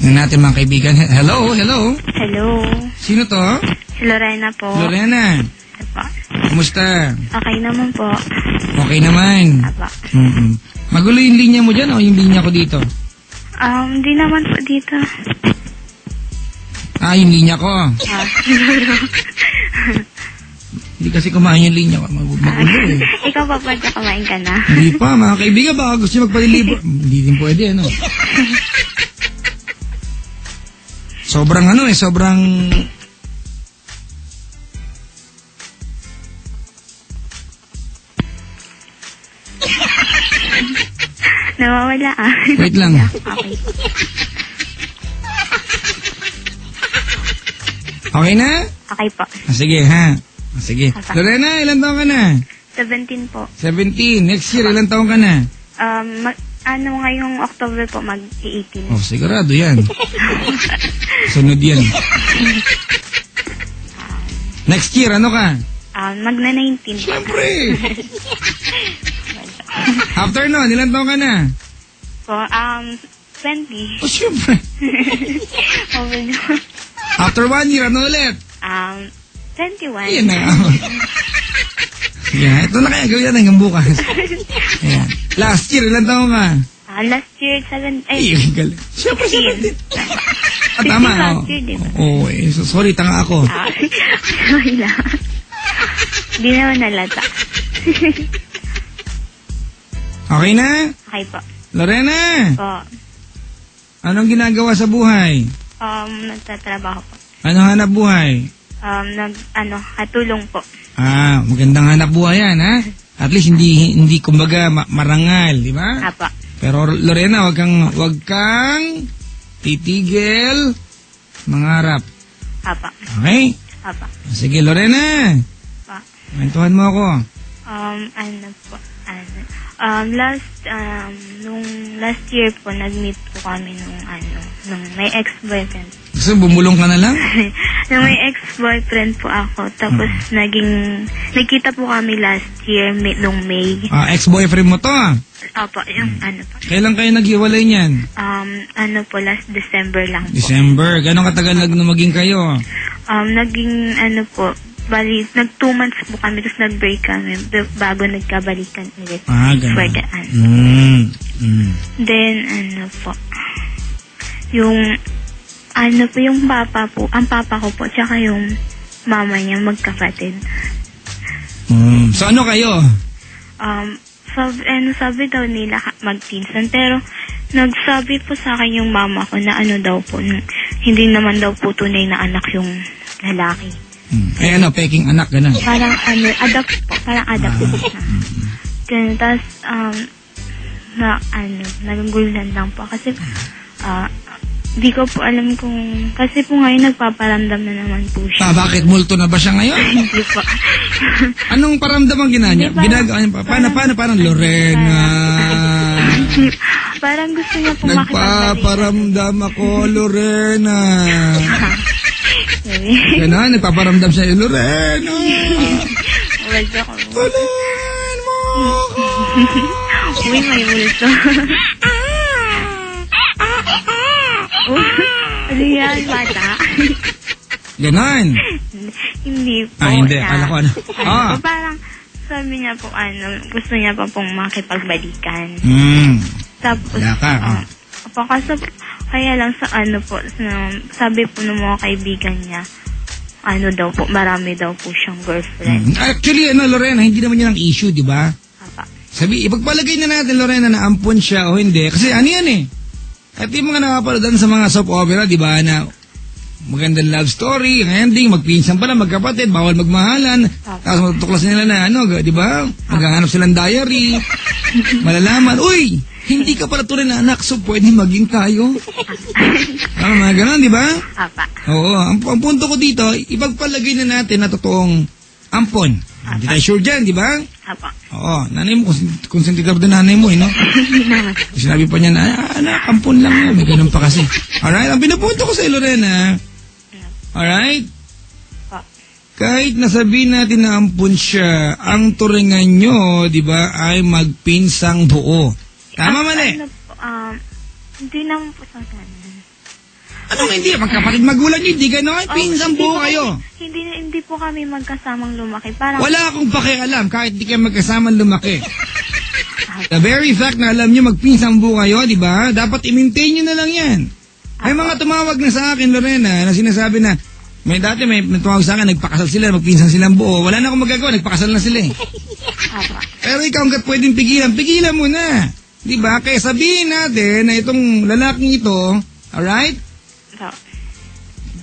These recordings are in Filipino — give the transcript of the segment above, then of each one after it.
Yan natin mga kaibigan. Hello, hello. Hello. Sino to? Si Lorena po. Lorena. Apa. Kumusta? Okay naman po. Okay naman. Apa. Magulo yung linya mo dyan o yung linya ko dito? Hindi naman po dito. Yung linya ko. Hindi kasi kumain yung linya ko. Magulo eh. Ikaw pa pwede kumain ka na? Hindi pa, mga kaibigan. Baka gusto nyo magpalilibo. Hindi din pwede, ano. Sobrang sobrang... Nawawala Wait lang. Okay. Okay na? Okay po. Sige, ha? Sige. Okay. Lorena, ilan taon ka na? 17 po. 17. Next year, ilan taon ka na? Ngayong October po, mag-18. Oh, sigurado yan. Sunod yan. Next year, ano ka? Magna-19. Siyempre. After nun, ilan taon ka na? Po, 20. Oh, siyempre. After 1 year, ano ulit? 21. Yan na. Yeah, ito na kaya gawin natin hanggang bukas. Ayan. Last year, ilan taon ka? Last year, 7. Ay, galing. Siyempre, 17. Tama. Last year, di ba? Sorry, tanga ako. Sorry lang. Hindi naman nalata. Okay na? Okay po. Lorena, Po. anong ginagawa sa buhay? Nagtatrabaho po. Anong hanap buhay? Katulong po. Magandang hanap buhay yan, ha? At least hindi kumbaga marangal, di ba? Apa. Pero Lorena, wag kang titigil mangarap. Apa. Okay? Apa. Sige, Lorena. Pa. Kwentuhan mo ako. Nung last year po, nag-meet po kami nung may ex-boyfriend. Gusto, bumulong ka na lang? Nung may ex-boyfriend po ako, tapos nagkita po kami last year, nung May. Ex-boyfriend mo to, Opo, yung po. Kailan kayo naghiwalay niyan? Last December lang po. December. Gano'ng katagal maging kayo? Naging bali, 2 months po kami, tapos nag-break kami bago nagkabalikan ulit. Ganun. For the Then, yung papa po, ang papa ko po, tsaka yung mama niya, magkapatid. So, ano kayo? Sabi daw nila magpinsan, pero nagsabi po sa akin yung mama ko na daw po, hindi naman daw po tunay na anak yung lalaki. Peking anak, gano'n? Parang adopt po. Parang adopt po na. Ganun, tapos, naguguluhan lang po. Kasi, di ko po alam kung, kasi po ngayon nagpaparamdam na naman po siya. Bakit? Multo na ba siya ngayon? Hindi po. Anong paramdam ang ginanya? Ginagawa niya pa? Paano? Parang Lorena. Parang gusto niya po makipagbalikan. Nagpaparamdam ako, Lorena. Gano'n, nagpaparamdam siya, Lorena. Wala ko. Tulungan mo ako. Uy, may multo. Ano yan, bata? Gano'n. Hindi po. Hindi. Alam ko ano. Parang sabi niya po, gusto niya pa pong makipagbalikan. Tapos, wala ka. Kaya lang sa sabi po ng mga kaibigan niya, daw po, marami daw po siyang girlfriend. Actually, Lorena, hindi naman yan ang issue, di ba? Apa. Ipagpalagay na natin, Lorena, na ampon siya o hindi. Kasi yan eh. At yung mga nakapalodan sa mga soap opera, di ba, na magandang love story, ang ending, magpinsan pala, magkapatid, bawal magmahalan, tapos matutuklas nila na, di ba? Maghahanap silang diary, malalaman, uy, hindi ka pala tunay na anak, so pwede maging tayo. Mga ganon, di ba? Apa. Oo, ang punto ko dito, ipagpalagay na natin na totoong ampon. Hindi tayo sure dyan, di ba? Apa. Oo, nanay mo, konsentidor din nanay mo, no? Sinabi pa niya na, anak, ampon lang yan. May ganun pa kasi. Alright, ang pinupunto ko sa Lorena, alright? Kahit nasabihin natin na ampun siya, ang turingan nyo, di ba, ay magpinsang buo. Tama mali? Hindi naman po sa ganun. Anong hindi? Magkapatid magulang nyo, hindi gano'n? Pinsan buo kayo. Hindi po kami magkasamang lumaki. Parang, Wala akong pakialam kahit di kayo magkasamang lumaki. The very fact na alam nyo magpinsang buo kayo, di ba? Dapat i-maintain nyo na lang yan. May mga tumawag na sa akin, Lorena, na sinasabi na, may tumawag sa akin, nagpakasal sila, magpinsan silang buo. Wala na akong magagawa, nagpakasal na sila eh. Pero ikaw hanggat pwedeng pigilan mo na. Di ba? Kaya sabihin natin na itong lalaking ito, alright?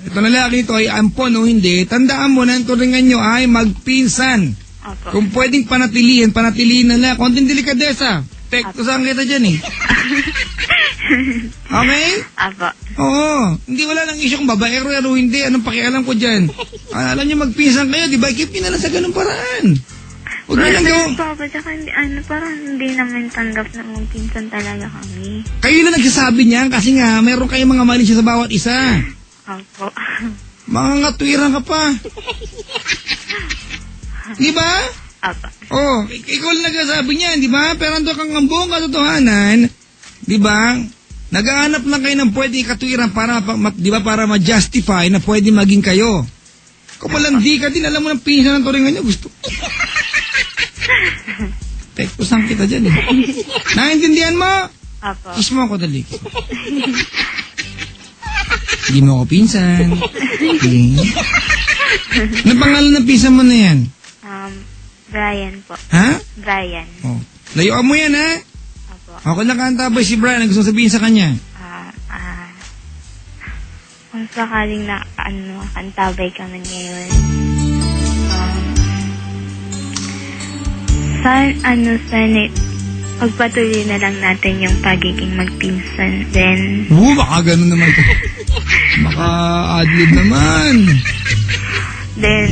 Itong lalaki ito ay ampon o hindi, tandaan mo na ang turingan nyo ay magpinsan. Kung pwedeng panatilihin na lang. Konting delikadesa. Tekto saan kita dyan eh. Okay? Oo. Hindi wala lang issue kung babaero o hindi. Anong pakialam ko dyan? Alam nyo magpinsan kayo, di ba? Keep nyo na lang sa ganung paraan. Huwag nyo lang gawin. Papa, tsaka parang hindi naman tanggap na magpinsan talaga kami. Kayo na nagsasabi niyan kasi nga, meron kayong mga mali sa bawat isa. Opo. Mga ngatwiran ka pa. Di ba? Opo. Oh, ikaw lang nagsasabi niyan, di ba? Pero ando kang ang buong katotohanan, di ba? Naghahanap lang kayo ng pwede ikatwiran para, di ba, para ma-justify na pwede maging kayo. Kung walang di ka din, alam mo ng pinsan ng turingan niyo, gusto. Tekpusan kita dyan eh. Naintindihan mo? Opo. Kiss mo ako dali. Hindi mo ako pinsan. Okay. Ano pangalan ng pinsan mo na yan? Brian po. Ha? Brian. Oh. Layuan mo yan, ha? Opo. Ako lang kantabay si Brian. Ang gusto sabihin sa kanya? Kung sakaling na, kantabay ka man ngayon. Sana, pagpatuloy na lang natin yung pagiging magpinsan. Then, Baka ganun naman. Baka adlib naman. Then,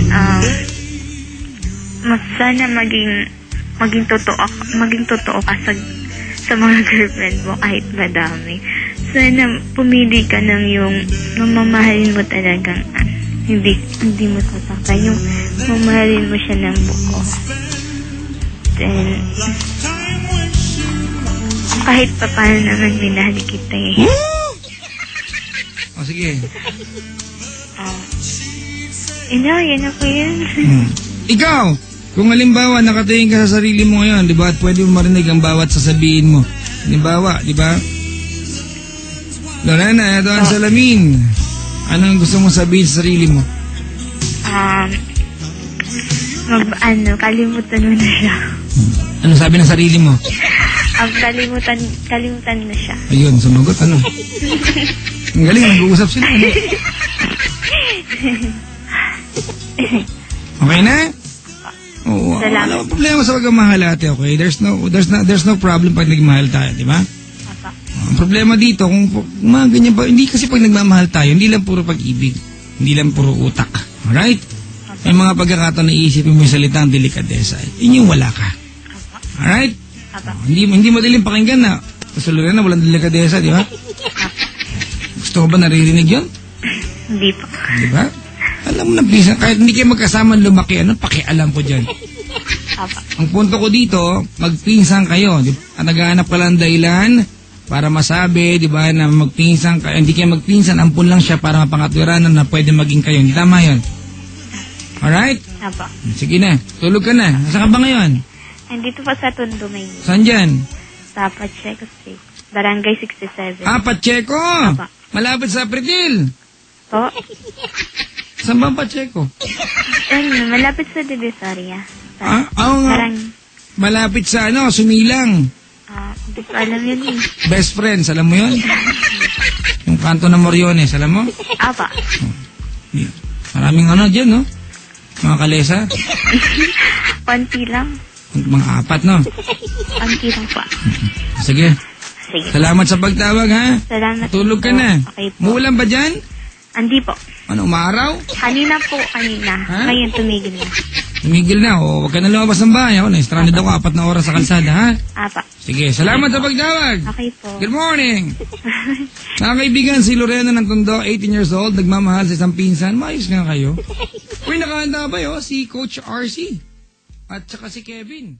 sana maging totoo ka sa mga girlfriend mo kahit madami. Sana pumili ka ng yung mamahalin mo talagang hindi mo sasaktan, yung mamahalin mo siya ng buo. Then, kahit pa paano naman minahal kita eh. O sige. Yan ako yun. Ikaw, kung halimbawa nakatingin ka sa sarili mo ngayon, di ba, at pwede mo marinig ang bawat sasabihin mo. Halimbawa, di ba? Lorena, ito ang salamin. Anong gusto mong sabihin sa sarili mo? Kalimutan mo na siya. Ano sabi ng sarili mo? Kalimutan na siya. Ayun, sumagot, ano? Ang galing, nag-uusap sila, ano? Okay na? Oo. Wala akong problema sa pagmamahal ate, okay? There's no problem pag nagmahal tayo, di ba? Ang problema dito, kung mga ganyan pa, hindi kasi pag nagmamahal tayo, hindi lang puro pag-ibig, hindi lang puro utak. Alright? May mga pagkakataon na iisipin mo yung salitang delikadesa. Yun yung wala ka. Alright? Hindi madaling pakinggan na. Sa Lorena, walang delikadesa, di ba? Gusto ko ba naririnig yun? Hindi po. Di ba? Alam mo lang, bisa, kahit hindi kayo magkasama lumaki, ano, pakialam ko dyan. Ang punto ko dito, magpinsan kayo. At naghahanap ka lang dahilan para masabi, di ba, na magpinsan kayo. Hindi kayo magpinsan, ampun lang siya para mapangatuiranan na pwede maging kayo. Hindi tama yun. Alright? Apa. Sige na, tulog ka na. Saan ka ba ngayon? Nandito pa sa Tondo, Maynila. Saan dyan? Sa Pacheco Street. Barangay 67. Pacheco! Apa. Malapit sa Apritil. Po? Saan ba Pacheco? Malapit sa Divisoria. Oo nga. Malapit sa Sumilang. Hindi ko alam yun eh. Best friends, alam mo yun? Yung kanto ng Moriones, alam mo? Apa. Maraming dyan, no? Mga kalesa. Konti lang. Mga 4, no? Konti lang pa. Sige. Sige. Salamat sa pagtawag, ha? Salamat. Tulog ka na. Okay po. Muulan ba dyan? Hindi po. Ano, umaraw? Kanina po, kanina. Ha? Ngayon tumigil na. Tumigil na, o. Huwag ka na lumabas ng bahay. Ako na, stranded ako 4 na oras sa kalsada, ha? Apa. Sige, salamat sa pagtawag. Okay po. Good morning. Mga kaibigan, si Lorena ng Tondo, 18 years old, nagmamahal sa isang pinsan. Maayos nga kayo. Uy, nakahanda ba si Coach RC? At saka si Kevin.